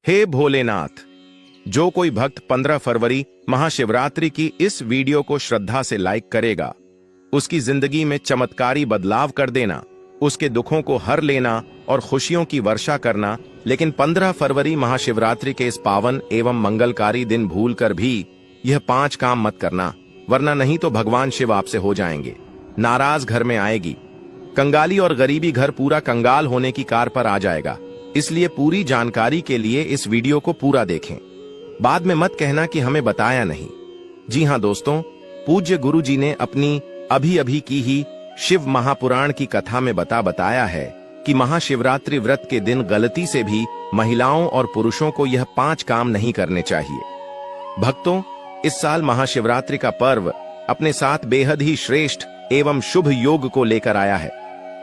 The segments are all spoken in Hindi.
हे भोलेनाथ, जो कोई भक्त 15 फरवरी महाशिवरात्रि की इस वीडियो को श्रद्धा से लाइक करेगा, उसकी जिंदगी में चमत्कारी बदलाव कर देना, उसके दुखों को हर लेना और खुशियों की वर्षा करना। लेकिन 15 फरवरी महाशिवरात्रि के इस पावन एवं मंगलकारी दिन भूलकर भी यह 5 काम मत करना, वरना नहीं तो भगवान शिव आपसे हो जाएंगे नाराज। घर में आएगी कंगाली और गरीबी, घर पूरा कंगाल होने की कार पर आ जाएगा। इसलिए पूरी जानकारी के लिए इस वीडियो को पूरा देखें, बाद में मत कहना कि हमें बताया नहीं। जी हां दोस्तों, पूज्य गुरु जी ने अपनी अभी अभी की ही शिव महापुराण की कथा में बताया है कि महाशिवरात्रि व्रत के दिन गलती से भी महिलाओं और पुरुषों को यह 5 काम नहीं करने चाहिए। भक्तों, इस साल महाशिवरात्रि का पर्व अपने साथ बेहद ही श्रेष्ठ एवं शुभ योग को लेकर आया है,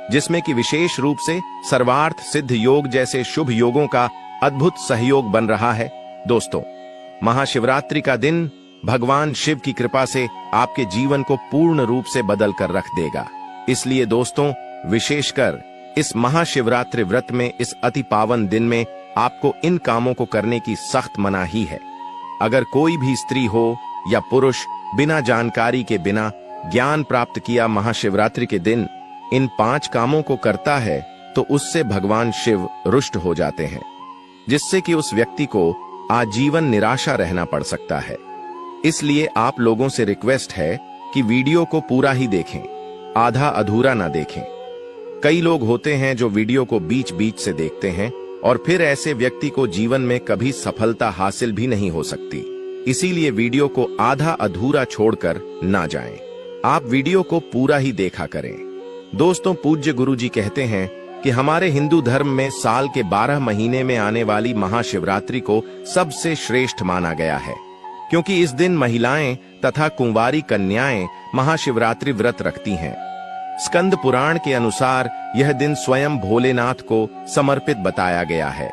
जिसमें कि विशेष रूप से सर्वार्थ सिद्ध योग जैसे शुभ योगों का अद्भुत सहयोग बन रहा है। दोस्तों, महाशिवरात्रि का दिन भगवान शिव की कृपा से आपके जीवन को पूर्ण रूप से बदल कर रख देगा। इसलिए दोस्तों, विशेषकर इस महाशिवरात्रि व्रत में इस अति पावन दिन में आपको इन कामों को करने की सख्त मनाही है। अगर कोई भी स्त्री हो या पुरुष बिना जानकारी के, बिना ज्ञान प्राप्त किया महाशिवरात्रि के दिन इन 5 कामों को करता है, तो उससे भगवान शिव रुष्ट हो जाते हैं, जिससे कि उस व्यक्ति को आजीवन निराशा रहना पड़ सकता है। इसलिए आप लोगों से रिक्वेस्ट है कि वीडियो को पूरा ही देखें, आधा अधूरा ना देखें। कई लोग होते हैं जो वीडियो को बीच बीच से देखते हैं और फिर ऐसे व्यक्ति को जीवन में कभी सफलता हासिल भी नहीं हो सकती। इसीलिए वीडियो को आधा अधूरा छोड़कर ना जाएं, आप वीडियो को पूरा ही देखा करें। दोस्तों, पूज्य गुरु जी कहते हैं कि हमारे हिंदू धर्म में साल के 12 महीने में आने वाली महाशिवरात्रि को सबसे श्रेष्ठ माना गया है, क्योंकि इस दिन महिलाएं तथा कुंवारी कन्याएं महाशिवरात्रि व्रत रखती हैं। स्कंद पुराण के अनुसार यह दिन स्वयं भोलेनाथ को समर्पित बताया गया है।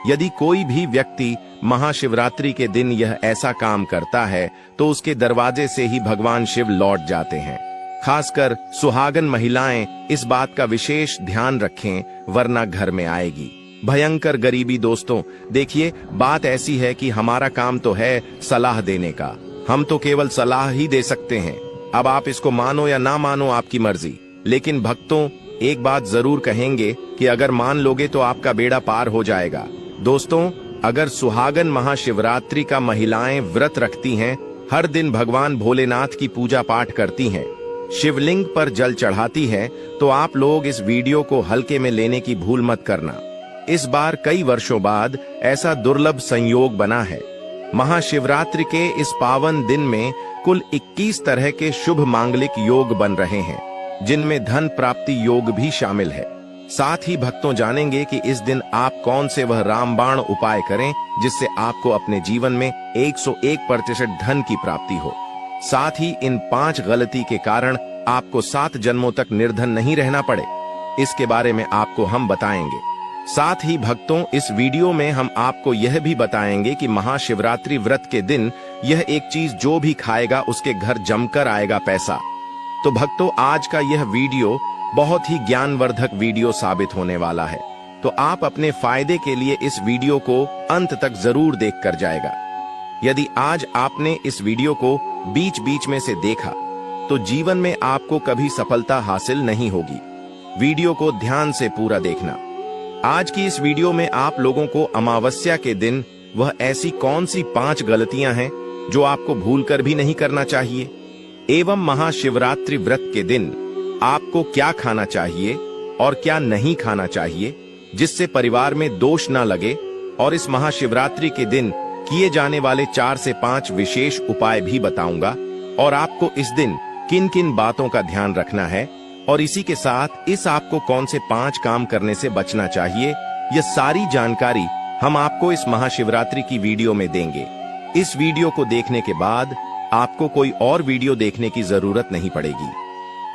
यदि कोई भी व्यक्ति महाशिवरात्रि के दिन यह ऐसा काम करता है तो उसके दरवाजे से ही भगवान शिव लौट जाते हैं। खासकर सुहागन महिलाएं इस बात का विशेष ध्यान रखें, वरना घर में आएगी भयंकर गरीबी। दोस्तों देखिए, बात ऐसी है कि हमारा काम तो है सलाह देने का, हम तो केवल सलाह ही दे सकते हैं। अब आप इसको मानो या ना मानो, आपकी मर्जी। लेकिन भक्तों, एक बात जरूर कहेंगे कि अगर मान लोगे तो आपका बेड़ा पार हो जाएगा। दोस्तों, अगर सुहागन महाशिवरात्रि का महिलाएं व्रत रखती हैं, हर दिन भगवान भोलेनाथ की पूजा पाठ करती हैं, शिवलिंग पर जल चढ़ाती है, तो आप लोग इस वीडियो को हल्के में लेने की भूल मत करना। इस बार कई वर्षों बाद ऐसा दुर्लभ संयोग बना है। महाशिवरात्रि के इस पावन दिन में कुल 21 तरह के शुभ मांगलिक योग बन रहे हैं, जिनमें धन प्राप्ति योग भी शामिल है। साथ ही भक्तों जानेंगे कि इस दिन आप कौन से वह रामबाण उपाय करें जिससे आपको अपने जीवन में 101% धन की प्राप्ति हो। साथ ही इन 5 गलती के कारण आपको 7 जन्मों तक निर्धन नहीं रहना पड़े, इसके बारे में आपको हम बताएंगे। साथ ही भक्तों, इस वीडियो में हम आपको यह भी बताएंगे कि महाशिवरात्रि व्रत के दिन यह एक चीज जो भी खाएगा उसके घर जमकर आएगा पैसा। तो भक्तों, आज का यह वीडियो बहुत ही ज्ञानवर्धक वीडियो साबित होने वाला है, तो आप अपने फायदे के लिए इस वीडियो को अंत तक जरूर देख कर जाएगा। यदि आज आपने इस वीडियो को बीच बीच में से देखा तो जीवन में आपको कभी सफलता हासिल नहीं होगी। वीडियो को ध्यान से पूरा देखना। आज की इस वीडियो में आप लोगों को अमावस्या के दिन वह ऐसी कौन सी 5 गलतियां हैं जो आपको भूलकर भी नहीं करना चाहिए, एवं महाशिवरात्रि व्रत के दिन आपको क्या खाना चाहिए और क्या नहीं खाना चाहिए जिससे परिवार में दोष ना लगे, और इस महाशिवरात्रि के दिन किए जाने वाले 4 से 5 विशेष उपाय भी बताऊंगा, और आपको इस दिन किन किन बातों का ध्यान रखना है, और इसी के साथ इस आपको कौन से 5 काम करने से बचना चाहिए, यह सारी जानकारी हम आपको इस महाशिवरात्रि की वीडियो में देंगे। इस वीडियो को देखने के बाद आपको कोई और वीडियो देखने की जरूरत नहीं पड़ेगी।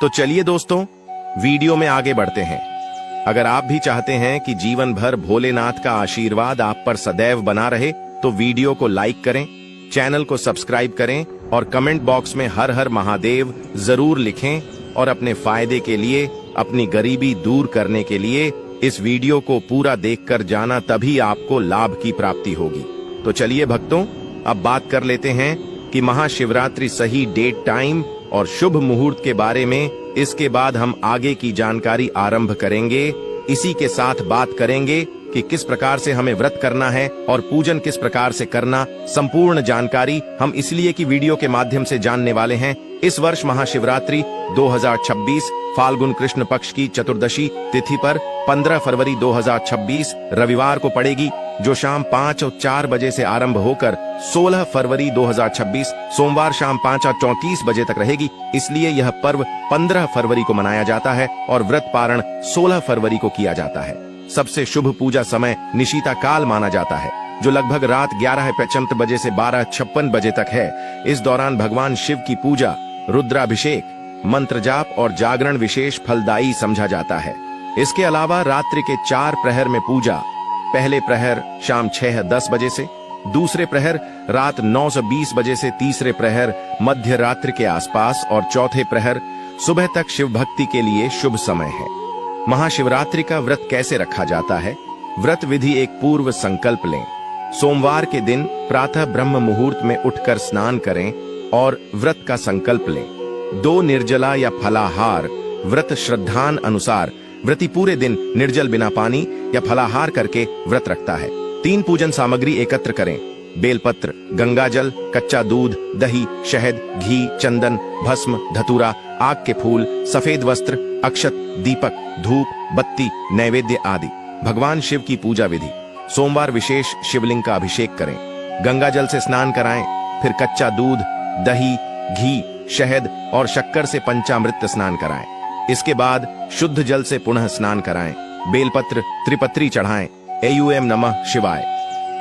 तो चलिए दोस्तों, वीडियो में आगे बढ़ते हैं। अगर आप भी चाहते हैं कि जीवन भर भोलेनाथ का आशीर्वाद आप पर सदैव बना रहे, तो वीडियो को लाइक करें, चैनल को सब्सक्राइब करें और कमेंट बॉक्स में हर हर महादेव जरूर लिखें, और अपने फायदे के लिए, अपनी गरीबी दूर करने के लिए इस वीडियो को पूरा देखकर जाना, तभी आपको लाभ की प्राप्ति होगी। तो चलिए भक्तों, अब बात कर लेते हैं कि महाशिवरात्रि सही डेट, टाइम और शुभ मुहूर्त के बारे में। इसके बाद हम आगे की जानकारी आरंभ करेंगे। इसी के साथ बात करेंगे कि किस प्रकार से हमें व्रत करना है और पूजन किस प्रकार से करना। संपूर्ण जानकारी हम इसलिए कि वीडियो के माध्यम से जानने वाले हैं। इस वर्ष महाशिवरात्रि 2026 फाल्गुन कृष्ण पक्ष की चतुर्दशी तिथि पर 15 फरवरी 2026 रविवार को पड़ेगी, जो शाम 5:04 बजे से आरंभ होकर 16 फरवरी 2026 सोमवार शाम 5:34 बजे तक रहेगी। इसलिए यह पर्व 15 फरवरी को मनाया जाता है और व्रत पारण 16 फरवरी को किया जाता है। सबसे शुभ पूजा समय निशीता काल माना जाता है, जो लगभग रात 11:55 बजे से 12:56 बजे तक है। इस दौरान भगवान शिव की पूजा, रुद्राभिषेक, मंत्र जाप और जागरण विशेष फलदायी समझा जाता है। इसके अलावा रात्रि के 4 प्रहर में पूजा, पहले प्रहर शाम 6:10 बजे से, दूसरे प्रहर रात 9:20 बजे से, तीसरे प्रहर मध्य रात्रि के आसपास और चौथे प्रहर सुबह तक शिव भक्ति के लिए शुभ समय है। महाशिवरात्रि का व्रत कैसे रखा जाता है? व्रत विधि: एक पूर्व संकल्प लें। सोमवार के दिन प्रातः ब्रह्म मुहूर्त में उठकर स्नान करें और व्रत का संकल्प लें। 2 निर्जला या फलाहार। व्रत श्रद्धान अनुसार व्रती पूरे दिन निर्जल बिना पानी या फलाहार करके व्रत रखता है। 3 पूजन सामग्री एकत्र करें: बेलपत्र, गंगाजल, कच्चा दूध, दही, शहद, घी, चंदन, भस्म, धतूरा, आग के फूल, सफेद वस्त्र, अक्षत, दीपक, धूप, बत्ती, नैवेद्य आदि। भगवान शिव की पूजा विधि: सोमवार विशेष शिवलिंग का अभिषेक करें, गंगाजल से स्नान कराएं, फिर कच्चा दूध, दही, घी, शहद और शक्कर से पंचामृत स्नान कराएं। इसके बाद शुद्ध जल से पुनः स्नान कराएं, बेलपत्र, त्रिपत्री चढ़ाएं, एयूएम नमः शिवाय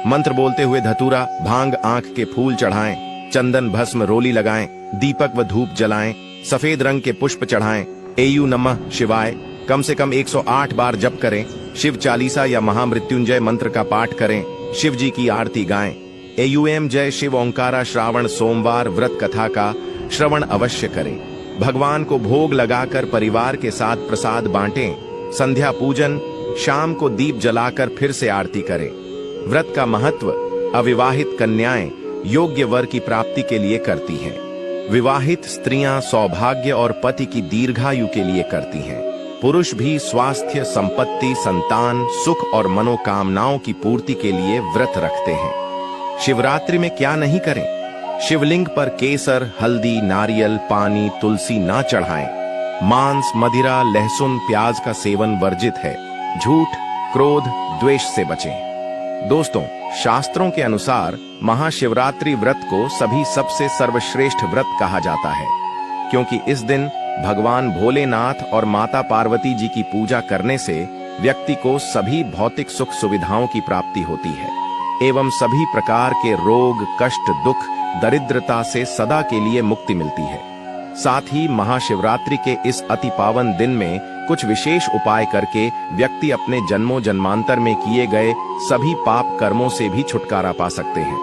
मंत्र बोलते हुए धतूरा, भांग, आंख के फूल चढ़ाएं, चंदन, भस्म, रोली लगाएं, दीपक व धूप जलाएं, सफेद रंग के पुष्प चढ़ाएं, एयू नमः शिवाय कम से कम 108 बार जप करें, शिव चालीसा या महामृत्युंजय मंत्र का पाठ करें, शिव जी की आरती गाएं। एयूएम जय शिव ओंकारा श्रावण सोमवार व्रत कथा का श्रवण अवश्य करें। भगवान को भोग लगाकर परिवार के साथ प्रसाद बांटें। संध्या पूजन: शाम को दीप जलाकर फिर से आरती करें। व्रत का महत्व: अविवाहित कन्याएं योग्य वर की प्राप्ति के लिए करती हैं। विवाहित स्त्रियां सौभाग्य और पति की दीर्घायु के लिए करती हैं। पुरुष भी स्वास्थ्य, संपत्ति, संतान, सुख और मनोकामनाओं की पूर्ति के लिए व्रत रखते हैं। शिवरात्रि में क्या नहीं करें? शिवलिंग पर केसर, हल्दी, नारियल, पानी, तुलसी ना चढ़ाएं। मांस, मदिरा, लहसुन, प्याज का सेवन वर्जित है। झूठ, क्रोध, द्वेष से बचें। दोस्तों, शास्त्रों के अनुसार महाशिवरात्रि व्रत को सभी सबसे सर्वश्रेष्ठ व्रत कहा जाता है, क्योंकि इस दिन भगवान भोलेनाथ और माता पार्वती जी की पूजा करने से व्यक्ति को सभी भौतिक सुख सुविधाओं की प्राप्ति होती है एवं सभी प्रकार के रोग, कष्ट, दुख, दरिद्रता से सदा के लिए मुक्ति मिलती है। साथ ही महाशिवरात्रि के इस अति पावन दिन में कुछ विशेष उपाय करके व्यक्ति अपने जन्मों जन्मांतर में किए गए सभी पाप कर्मों से भी छुटकारा पा सकते हैं।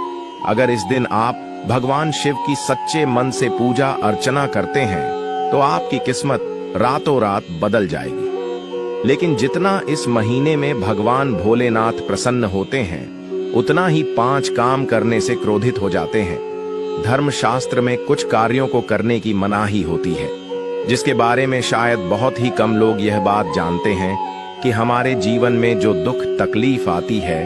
अगर इस दिन आप भगवान शिव की सच्चे मन से पूजा अर्चना करते हैं तो आपकी किस्मत रातों रात बदल जाएगी। लेकिन जितना इस महीने में भगवान भोलेनाथ प्रसन्न होते हैं, उतना ही 5 काम करने से क्रोधित हो जाते हैं। धर्मशास्त्र में कुछ कार्यों को करने की मनाही होती है, जिसके बारे में शायद बहुत ही कम लोग यह बात जानते हैं कि हमारे जीवन में जो दुख तकलीफ आती है,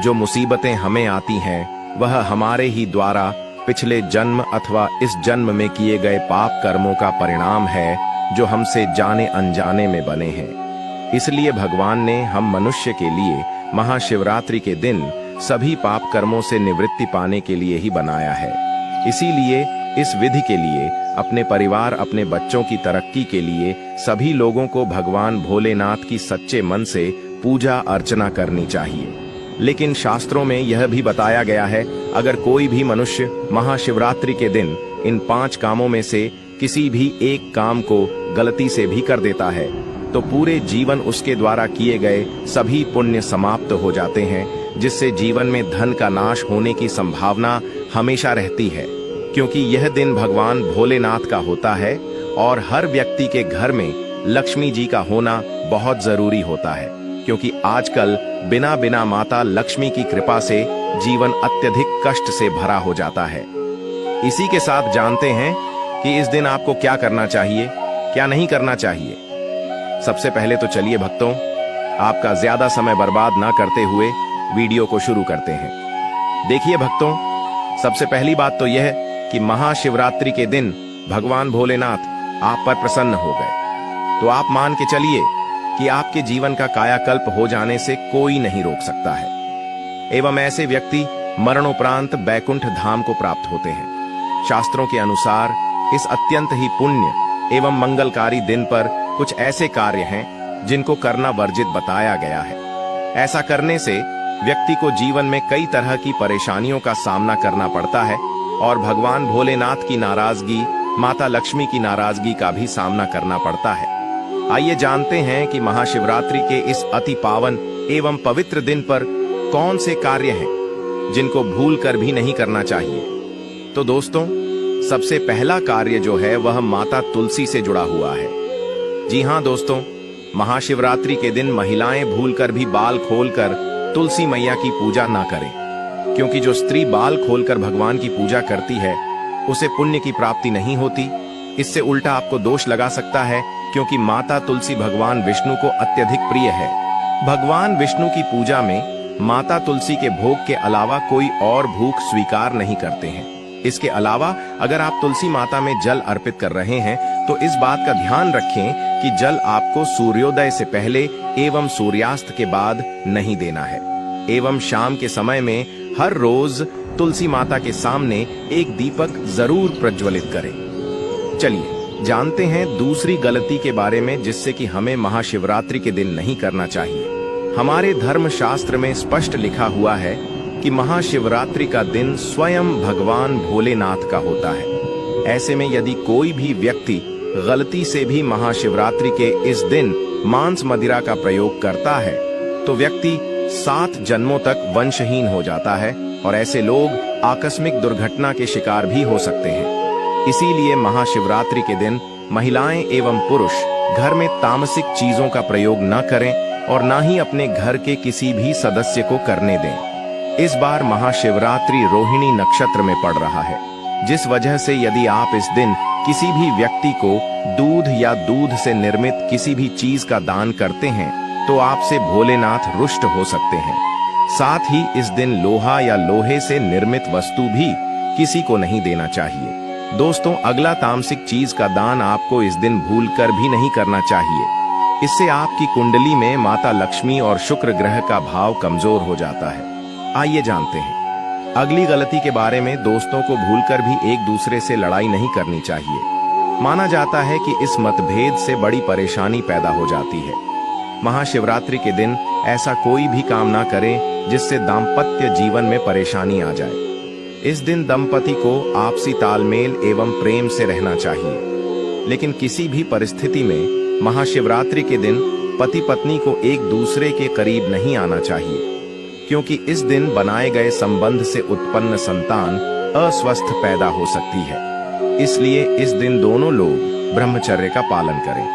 जो मुसीबतें हमें आती हैं, वह हमारे ही द्वारा पिछले जन्म अथवा इस जन्म में किए गए पाप कर्मों का परिणाम है, जो हमसे जाने अनजाने में बने हैं। इसलिए भगवान ने हम मनुष्य के लिए महाशिवरात्रि के दिन सभी पाप कर्मों से निवृत्ति पाने के लिए ही बनाया है। इसीलिए इस विधि के लिए अपने परिवार, अपने बच्चों की तरक्की के लिए सभी लोगों को भगवान भोलेनाथ की सच्चे मन से पूजा अर्चना करनी चाहिए। लेकिन शास्त्रों में यह भी बताया गया है, अगर कोई भी मनुष्य महाशिवरात्रि के दिन इन 5 कामों में से किसी भी एक काम को गलती से भी कर देता है, तो पूरे जीवन उसके द्वारा किए गए सभी पुण्य समाप्त हो जाते हैं, जिससे जीवन में धन का नाश होने की संभावना हमेशा रहती है। क्योंकि यह दिन भगवान भोलेनाथ का होता है और हर व्यक्ति के घर में लक्ष्मी जी का होना बहुत जरूरी होता है, क्योंकि आजकल बिना बिना माता लक्ष्मी की कृपा से जीवन अत्यधिक कष्ट से भरा हो जाता है। इसी के साथ जानते हैं कि इस दिन आपको क्या करना चाहिए, क्या नहीं करना चाहिए। सबसे पहले तो चलिए भक्तों, आपका ज्यादा समय बर्बाद ना करते हुए वीडियो को शुरू करते हैं। देखिए भक्तों, सबसे पहली बात तो यह कि महाशिवरात्रि के दिन भगवान भोलेनाथ आप पर प्रसन्न हो गए, तो आप मान के चलिए कि आपके जीवन का कायाकल्प हो जाने से कोई नहीं रोक सकता है। एवं ऐसे व्यक्ति मरणोपरांत बैकुंठ धाम को प्राप्त होते हैं। शास्त्रों के अनुसार इस अत्यंत ही पुण्य एवं मंगलकारी दिन पर कुछ ऐसे कार्य हैं जिनको करना वर्जित बताया गया है। ऐसा करने से व्यक्ति को जीवन में कई तरह की परेशानियों का सामना करना पड़ता है और भगवान भोलेनाथ की नाराजगी, माता लक्ष्मी की नाराजगी का भी सामना करना पड़ता है। आइए जानते हैं कि महाशिवरात्रि के इस अति पावन एवं पवित्र दिन पर कौन से कार्य हैं जिनको भूल कर भी नहीं करना चाहिए। तो दोस्तों, सबसे पहला कार्य जो है वह माता तुलसी से जुड़ा हुआ है। जी हाँ दोस्तों, महाशिवरात्रि के दिन महिलाएं भूलकर भी बाल खोलकर तुलसी मैया की पूजा ना करें, क्योंकि जो स्त्री बाल खोलकर भगवान की पूजा करती है उसे पुण्य की प्राप्ति नहीं होती। इससे उल्टा आपको दोष लगा सकता है, क्योंकि माता तुलसी भगवान विष्णु को अत्यधिक प्रिय है। भगवान विष्णु की पूजा में माता तुलसी के भोग के अलावा कोई और भूख स्वीकार नहीं करते हैं। इसके अलावा अगर आप तुलसी माता में जल अर्पित कर रहे हैं तो इस बात का ध्यान रखें कि जल आपको सूर्योदय से पहले एवं सूर्यास्त के बाद नहीं देना है। एवं शाम के समय में हर रोज तुलसी माता के सामने एक दीपक जरूर प्रज्वलित करें। चलिए जानते हैं दूसरी गलती के बारे में, जिससे कि हमें महाशिवरात्रि के दिन नहीं करना चाहिए। हमारे धर्म शास्त्र में स्पष्ट लिखा हुआ है कि महाशिवरात्रि का दिन स्वयं भगवान भोलेनाथ का होता है। ऐसे में यदि कोई भी व्यक्ति गलती से भी महाशिवरात्रि के इस दिन मांस मदिरा का प्रयोग करता है तो व्यक्ति 7 जन्मों तक वंशहीन हो जाता है और ऐसे लोग आकस्मिक दुर्घटना के शिकार भी हो सकते हैं। इसीलिए महाशिवरात्रि के दिन महिलाएं एवं पुरुष घर में तामसिक चीजों का प्रयोग न करें और न ही अपने घर के किसी भी सदस्य को करने दें। इस बार महाशिवरात्रि रोहिणी नक्षत्र में पड़ रहा है, जिस वजह से यदि आप इस दिन किसी भी व्यक्ति को दूध या दूध से निर्मित किसी भी चीज का दान करते हैं तो आपसे भोलेनाथ रुष्ट हो सकते हैं। साथ ही इस दिन लोहा या लोहे से निर्मित वस्तु भी किसी को नहीं देना चाहिए। दोस्तों, अगला तामसिक चीज का दान आपको इस दिन भूलकर भी नहीं करना चाहिए। इससे आपकी कुंडली में माता लक्ष्मी और शुक्र ग्रह का भाव कमजोर हो जाता है। आइए जानते हैं अगली गलती के बारे में। दोस्तों को भूलकर भी एक दूसरे से लड़ाई नहीं करनी चाहिए। माना जाता है कि इस मतभेद से बड़ी परेशानी पैदा हो जाती है। महाशिवरात्रि के दिन ऐसा कोई भी काम ना करें जिससे दाम्पत्य जीवन में परेशानी आ जाए। इस दिन दंपति को आपसी तालमेल एवं प्रेम से रहना चाहिए, लेकिन किसी भी परिस्थिति में महाशिवरात्रि के दिन पति पत्नी को एक दूसरे के करीब नहीं आना चाहिए, क्योंकि इस दिन बनाए गए संबंध से उत्पन्न संतान अस्वस्थ पैदा हो सकती है। इसलिए इस दिन दोनों लोग ब्रह्मचर्य का पालन करें।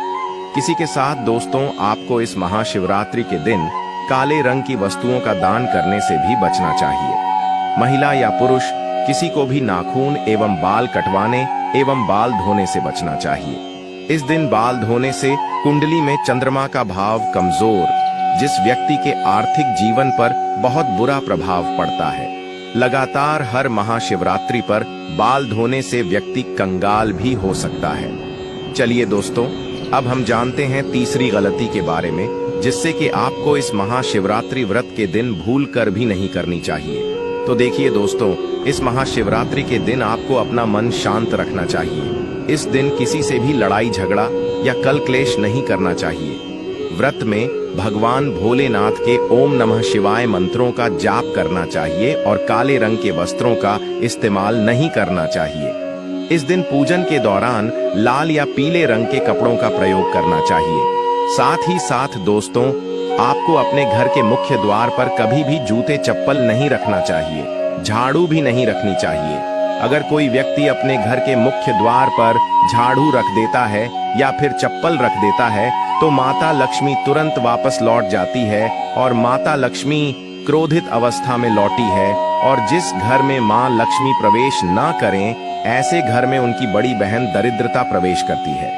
किसी के साथ दोस्तों, आपको इस महाशिवरात्रि के दिन काले रंग की वस्तुओं का दान करने से भी बचना चाहिए। महिला या पुरुष किसी को भी नाखून एवं बाल कटवाने एवं बाल धोने से बचना चाहिए। इस दिन बाल धोने से कुंडली में चंद्रमा का भाव कमजोर, जिस व्यक्ति के आर्थिक जीवन पर बहुत बुरा प्रभाव पड़ता है। लगातार हर महाशिवरात्रि पर बाल धोने से व्यक्ति कंगाल भी हो सकता है। चलिए दोस्तों, अब हम जानते हैं तीसरी गलती के बारे में, जिससे कि आपको इस महाशिवरात्रि व्रत के दिन भूल कर भी नहीं करनी चाहिए। तो देखिए दोस्तों, इस महाशिवरात्रि के दिन आपको अपना मन शांत रखना चाहिए। इस दिन किसी से भी लड़ाई झगड़ा या कल क्लेश नहीं करना चाहिए। व्रत में भगवान भोलेनाथ के ओम नमः शिवाय मंत्रों का जाप करना चाहिए और काले रंग के वस्त्रों का इस्तेमाल नहीं करना चाहिए। इस दिन पूजन के दौरान लाल या पीले रंग के कपड़ों का प्रयोग करना चाहिए। साथ ही साथ दोस्तों, आपको अपने घर के मुख्य द्वार पर कभी भी जूते चप्पल नहीं रखना चाहिए। झाड़ू भी नहीं रखनी चाहिए। अगर कोई व्यक्ति अपने घर के मुख्य द्वार पर झाड़ू रख देता है या फिर चप्पल रख देता है तो माता लक्ष्मी तुरंत वापस लौट जाती है और माता लक्ष्मी क्रोधित अवस्था में लौटी है। और जिस घर में मां लक्ष्मी प्रवेश ना करें, ऐसे घर में उनकी बड़ी बहन दरिद्रता प्रवेश करती है।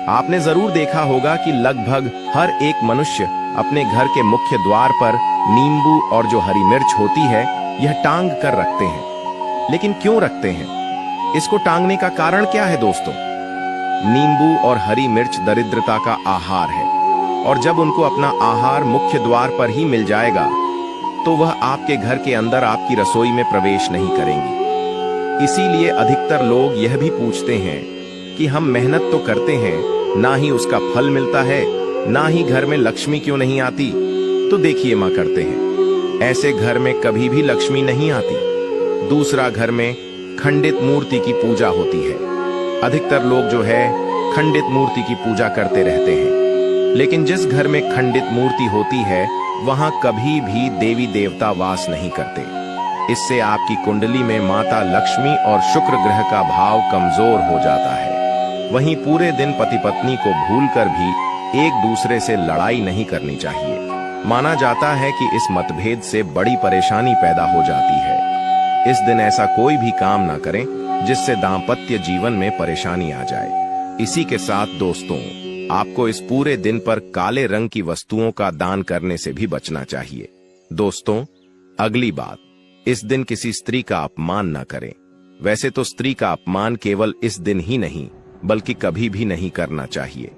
आपने जरूर देखा होगा कि लगभग हर एक मनुष्य अपने घर के मुख्य द्वार पर नींबू और जो हरी मिर्च होती है यह टांग कर रखते हैं। लेकिन क्यों रखते हैं? इसको टांगने का कारण क्या है दोस्तों? नींबू और हरी मिर्च दरिद्रता का आहार है, और जब उनको अपना आहार मुख्य द्वार पर ही मिल जाएगा तो वह आपके घर के अंदर आपकी रसोई में प्रवेश नहीं करेंगी। इसीलिए अधिकतर लोग यह भी पूछते हैं कि हम मेहनत तो करते हैं, ना ही उसका फल मिलता है, ना ही घर में लक्ष्मी क्यों नहीं आती। तो देखिए मां करते हैं, ऐसे घर में कभी भी लक्ष्मी नहीं आती। दूसरा, घर में खंडित मूर्ति की पूजा होती है। अधिकतर लोग जो है खंडित मूर्ति की पूजा करते रहते हैं, लेकिन जिस घर में खंडित मूर्ति होती है वहां कभी भी देवी देवता वास नहीं करते। इससे आपकी कुंडली में माता लक्ष्मी और शुक्र ग्रह का भाव कमजोर हो जाता है। वहीं पूरे दिन पति पत्नी को भूलकर भी एक दूसरे से लड़ाई नहीं करनी चाहिए। माना जाता है कि इस मतभेद से बड़ी परेशानी पैदा हो जाती है। इस दिन ऐसा कोई भी काम ना करें जिससे दाम्पत्य जीवन में परेशानी आ जाए। इसी के साथ दोस्तों, आपको इस पूरे दिन पर काले रंग की वस्तुओं का दान करने से भी बचना चाहिए। दोस्तों, अगली बात, इस दिन किसी स्त्री का अपमान न करें। वैसे तो स्त्री का अपमान केवल इस दिन ही नहीं बल्कि कभी भी नहीं करना चाहिए।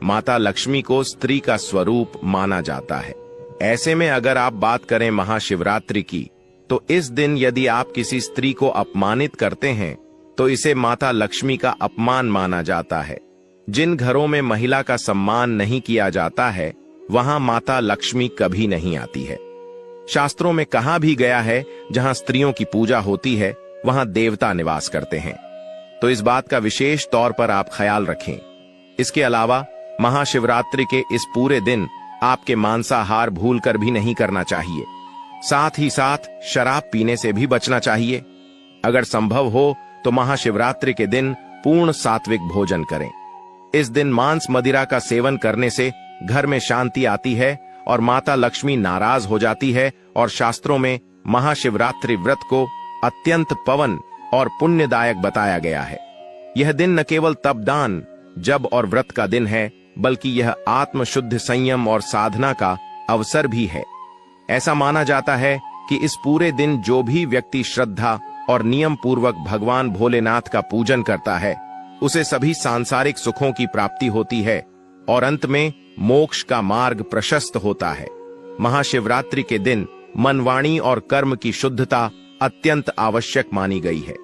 माता लक्ष्मी को स्त्री का स्वरूप माना जाता है। ऐसे में अगर आप बात करें महाशिवरात्रि की, तो इस दिन यदि आप किसी स्त्री को अपमानित करते हैं तो इसे माता लक्ष्मी का अपमान माना जाता है। जिन घरों में महिला का सम्मान नहीं किया जाता है वहां माता लक्ष्मी कभी नहीं आती है। शास्त्रों में कहा भी गया है, जहां स्त्रियों की पूजा होती है वहां देवता निवास करते हैं। तो इस बात का विशेष तौर पर आप ख्याल रखें। इसके अलावा महाशिवरात्रि के इस पूरे दिन आपके मांसाहार भूलकर भी नहीं करना चाहिए। साथ ही साथ शराब पीने से भी बचना चाहिए। अगर संभव हो तो महाशिवरात्रि के दिन पूर्ण सात्विक भोजन करें। इस दिन मांस मदिरा का सेवन करने से घर में शांति आती है और माता लक्ष्मी नाराज हो जाती है। और शास्त्रों में महाशिवरात्रि व्रत को अत्यंत पवन और पुण्यदायक बताया गया है। यह दिन न केवल तपदान, जप और व्रत का दिन है, बल्कि यह आत्मशुद्ध संयम और साधना का अवसर भी है। ऐसा माना जाता है कि इस पूरे दिन जो भी व्यक्ति श्रद्धा और नियम पूर्वक भगवान भोलेनाथ का पूजन करता है उसे सभी सांसारिक सुखों की प्राप्ति होती है और अंत में मोक्ष का मार्ग प्रशस्त होता है। महाशिवरात्रि के दिन मन, वाणी और कर्म की शुद्धता अत्यंत आवश्यक मानी गई है।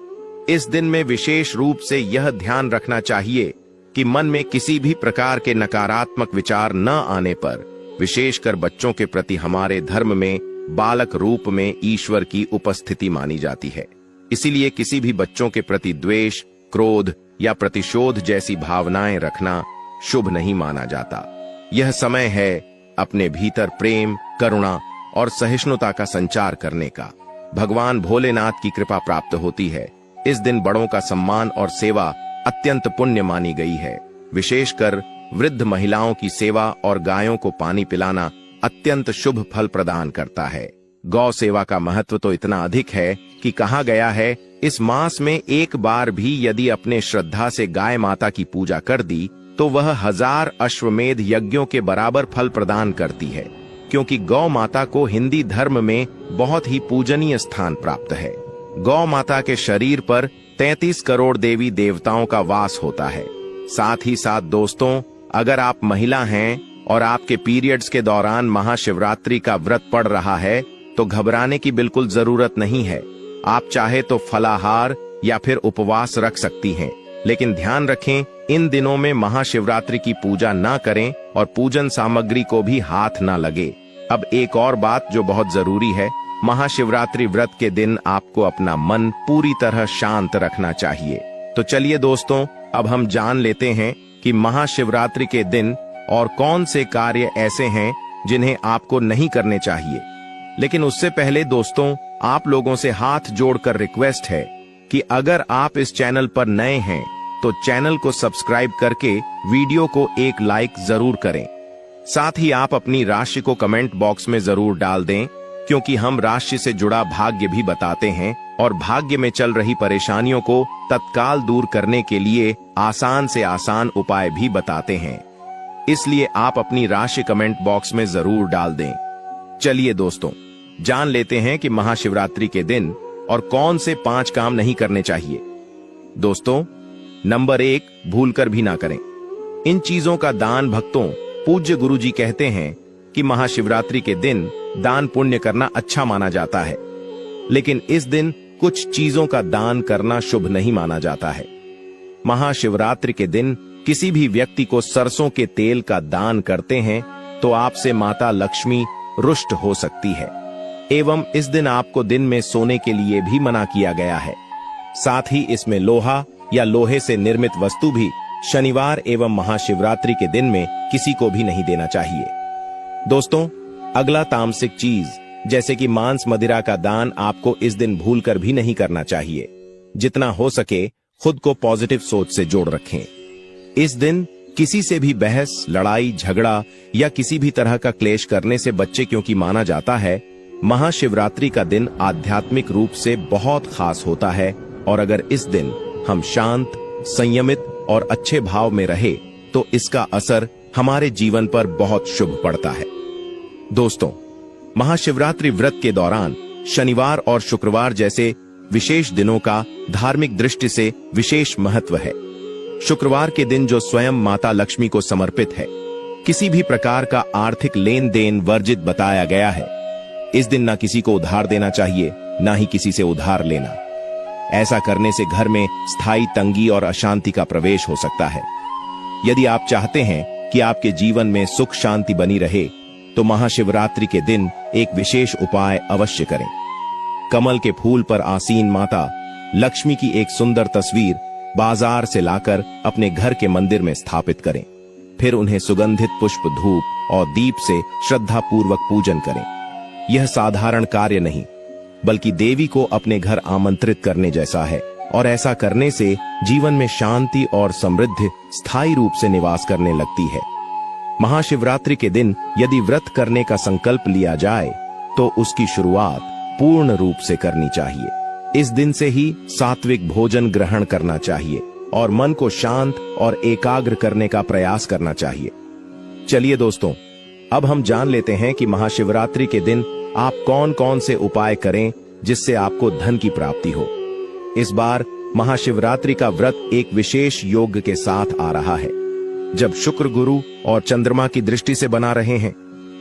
इस दिन में विशेष रूप से यह ध्यान रखना चाहिए कि मन में किसी भी प्रकार के नकारात्मक विचार न आने पर, विशेषकर बच्चों के प्रति हमारे धर्म में बालक रूप में ईश्वर की उपस्थिति मानी जाती है। इसीलिए किसी भी बच्चों के प्रति द्वेष, क्रोध या प्रतिशोध जैसी भावनाएं रखना शुभ नहीं माना जाता। यह समय है अपने भीतर प्रेम, करुणा और सहिष्णुता का संचार करने का। भगवान भोलेनाथ की कृपा प्राप्त होती है। इस दिन बड़ों का सम्मान और सेवा अत्यंत पुण्य मानी गई है। विशेषकर वृद्ध महिलाओं की सेवा और गायों को पानी पिलाना अत्यंत शुभ फल प्रदान करता है। गौ सेवा का महत्व तो इतना अधिक है कि कहा गया है, इस मास में एक बार भी यदि अपने श्रद्धा से गाय माता की पूजा कर दी तो वह 1000 अश्वमेध यज्ञों के बराबर फल प्रदान करती है, क्योंकि गौ माता को हिंदी धर्म में बहुत ही पूजनीय स्थान प्राप्त है। गौ माता के शरीर पर 33 करोड़ देवी देवताओं का वास होता है। साथ ही साथ दोस्तों, अगर आप महिला हैं और आपके पीरियड्स के दौरान महाशिवरात्रि का व्रत पड़ रहा है तो घबराने की बिल्कुल जरूरत नहीं है। आप चाहे तो फलाहार या फिर उपवास रख सकती हैं, लेकिन ध्यान रखें इन दिनों में महाशिवरात्रि की पूजा ना करें और पूजन सामग्री को भी हाथ ना लगे। अब एक और बात जो बहुत जरूरी है, महाशिवरात्रि व्रत के दिन आपको अपना मन पूरी तरह शांत रखना चाहिए। तो चलिए दोस्तों, अब हम जान लेते हैं कि महाशिवरात्रि के दिन और कौन से कार्य ऐसे हैं जिन्हें आपको नहीं करने चाहिए। लेकिन उससे पहले दोस्तों, आप लोगों से हाथ जोड़कर रिक्वेस्ट है कि अगर आप इस चैनल पर नए हैं तो चैनल को सब्सक्राइब करके वीडियो को एक लाइक जरूर करें। साथ ही आप अपनी राशि को कमेंट बॉक्स में जरूर डाल दें, क्योंकि हम राशि से जुड़ा भाग्य भी बताते हैं और भाग्य में चल रही परेशानियों को तत्काल दूर करने के लिए आसान से आसान उपाय भी बताते हैं। इसलिए आप अपनी राशि कमेंट बॉक्स में जरूर डाल दें। चलिए दोस्तों, जान लेते हैं कि महाशिवरात्रि के दिन और कौन से 5 काम नहीं करने चाहिए। दोस्तों, नंबर 1, भूलकर भी ना करें। इन चीजों का दान भक्तों, पूज्य गुरुजी कहते हैं कि महाशिवरात्रि के दिन दान पुण्य करना अच्छा माना जाता है, लेकिन इस दिन कुछ चीजों का दान करना शुभ नहीं माना जाता है। महाशिवरात्रि के दिन किसी भी व्यक्ति को सरसों के तेल का दान करते हैं तो आपसे माता लक्ष्मी रुष्ट हो सकती है, एवं इस दिन आपको दिन में सोने के लिए भी मना किया गया है। साथ ही इसमें लोहा या लोहे से निर्मित वस्तु भी शनिवार एवं महाशिवरात्रि के दिन में किसी को भी नहीं देना चाहिए। दोस्तों, अगला तामसिक चीज जैसे कि मांस मदिरा का दान आपको इस दिन भूलकर भी नहीं करना चाहिए। जितना हो सके खुद को पॉजिटिव सोच से जोड़ रखें। इस दिन किसी से भी बहस, लड़ाई, झगड़ा या किसी भी तरह का क्लेश करने से बच्चे, क्योंकि माना जाता है महाशिवरात्रि का दिन आध्यात्मिक रूप से बहुत खास होता है और अगर इस दिन हम शांत, संयमित और अच्छे भाव में रहे तो इसका असर हमारे जीवन पर बहुत शुभ पड़ता है। दोस्तों, महाशिवरात्रि व्रत के दौरान शनिवार और शुक्रवार जैसे विशेष दिनों का धार्मिक दृष्टि से विशेष महत्व है। शुक्रवार के दिन जो स्वयं माता लक्ष्मी को समर्पित है, किसी भी प्रकार का आर्थिक लेन देन वर्जित बताया गया है। इस दिन ना किसी को उधार देना चाहिए, ना ही किसी से उधार लेना। ऐसा करने से घर में स्थायी तंगी और अशांति का प्रवेश हो सकता है। यदि आप चाहते हैं कि आपके जीवन में सुख शांति बनी रहे तो महाशिवरात्रि के दिन एक विशेष उपाय अवश्य करें। कमल के फूल पर आसीन माता लक्ष्मी की एक सुंदर तस्वीर बाजार से लाकर अपने घर के मंदिर में स्थापित करें। फिर उन्हें सुगंधित पुष्प, धूप और दीप से श्रद्धा पूर्वक पूजन करें। यह साधारण कार्य नहीं, बल्कि देवी को अपने घर आमंत्रित करने जैसा है और ऐसा करने से जीवन में शांति और समृद्धि स्थायी रूप से निवास करने लगती है। महाशिवरात्रि के दिन यदि व्रत करने का संकल्प लिया जाए तो उसकी शुरुआत पूर्ण रूप से करनी चाहिए। इस दिन से ही सात्विक भोजन ग्रहण करना चाहिए और मन को शांत और एकाग्र करने का प्रयास करना चाहिए। चलिए दोस्तों, अब हम जान लेते हैं कि महाशिवरात्रि के दिन आप कौन कौन से उपाय करें जिससे आपको धन की प्राप्ति हो। इस बार महाशिवरात्रि का व्रत एक विशेष योग के साथ आ रहा है, जब शुक्र, गुरु और चंद्रमा की दृष्टि से बना रहे हैं।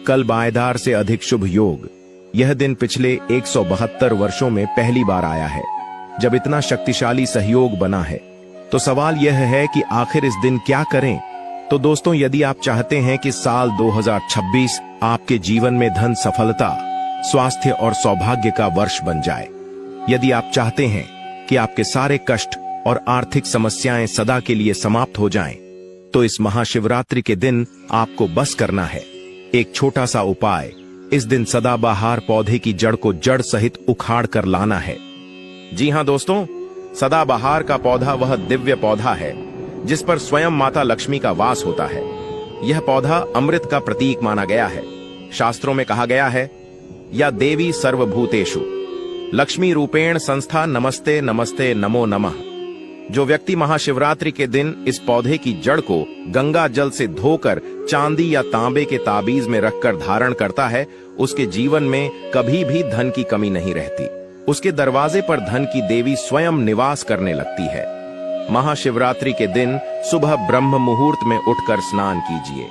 कल बायदार से अधिक शुभ योग। यह दिन पिछले 172 वर्षों में पहली बार आया है जब इतना शक्तिशाली सहयोग बना है। तो सवाल यह है कि आखिर इस दिन क्या करें। तो दोस्तों, यदि आप चाहते हैं कि साल 2026 आपके जीवन में धन, सफलता, स्वास्थ्य और सौभाग्य का वर्ष बन जाए, यदि आप चाहते हैं कि आपके सारे कष्ट और आर्थिक समस्याएं सदा के लिए समाप्त हो जाएं, तो इस महाशिवरात्रि के दिन आपको बस करना है एक छोटा सा उपाय। इस दिन सदाबहार पौधे की जड़ को जड़ सहित उखाड़ कर लाना है। जी हां दोस्तों, सदाबहार का पौधा वह दिव्य पौधा है जिस पर स्वयं माता लक्ष्मी का वास होता है। यह पौधा अमृत का प्रतीक माना गया है। शास्त्रों में कहा गया है, या देवी सर्वभूतेषु लक्ष्मी रूपेण संस्था नमस्ते नमस्ते नमो नमः। जो व्यक्ति महाशिवरात्रि के दिन इस पौधे की जड़ को गंगा जल से धोकर चांदी या तांबे के ताबीज में रखकर धारण करता है, उसके जीवन में कभी भी धन की कमी नहीं रहती। उसके दरवाजे पर धन की देवी स्वयं निवास करने लगती है। महाशिवरात्रि के दिन सुबह ब्रह्म मुहूर्त में उठकर स्नान कीजिए,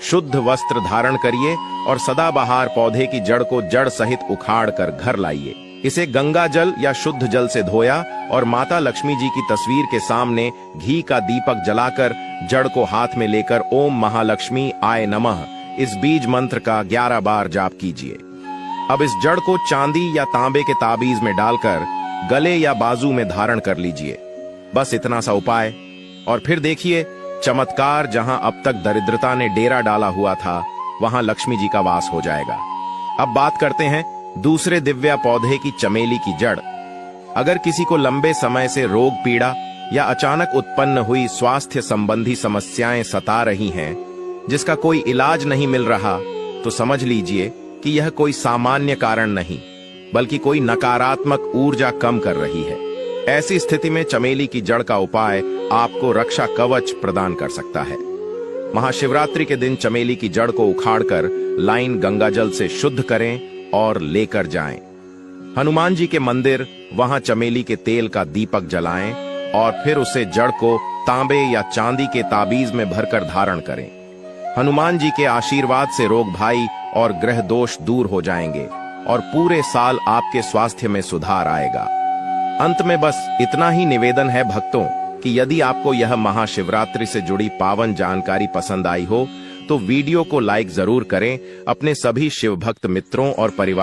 शुद्ध वस्त्र धारण करिए और सदाबहार पौधे की जड़ को जड़ सहित उखाड़ कर घर लाइए। इसे गंगा जल या शुद्ध जल से धोया और माता लक्ष्मी जी की तस्वीर के सामने घी का दीपक जलाकर जड़ को हाथ में लेकर ओम महालक्ष्मी आय नमः इस बीज मंत्र का 11 बार जाप कीजिए। अब इस जड़ को चांदी या तांबे के ताबीज में डालकर गले या बाजू में धारण कर लीजिए। बस इतना सा उपाय, और फिर देखिए चमत्कार। जहां अब तक दरिद्रता ने डेरा डाला हुआ था, वहां लक्ष्मी जी का वास हो जाएगा। अब बात करते हैं दूसरे दिव्या पौधे की, चमेली की जड़। अगर किसी को लंबे समय से रोग पीड़ा या अचानक उत्पन्न हुई स्वास्थ्य संबंधी समस्याएं सता रही हैं, जिसका कोई इलाज नहीं मिल रहा, तो समझ लीजिए कि यह कोई सामान्य कारण नहीं, बल्कि कोई नकारात्मक ऊर्जा कम कर रही है। ऐसी स्थिति में चमेली की जड़ का उपाय आपको रक्षा कवच प्रदान कर सकता है। महाशिवरात्रि के दिन चमेली की जड़ को उखाड़कर लाइन गंगाजल से शुद्ध करें और लेकर जाएं। हनुमान जी के मंदिर वहां चमेली के तेल का दीपक जलाएं और फिर उसे जड़ को तांबे या चांदी के ताबीज में भरकर धारण करें। हनुमान जी के आशीर्वाद से रोग भाई और ग्रह दोष दूर हो जाएंगे और पूरे साल आपके स्वास्थ्य में सुधार आएगा। अंत में बस इतना ही निवेदन है भक्तों कि यदि आपको यह महाशिवरात्रि से जुड़ी पावन जानकारी पसंद आई हो तो वीडियो को लाइक जरूर करें। अपने सभी शिव भक्त मित्रों और परिवार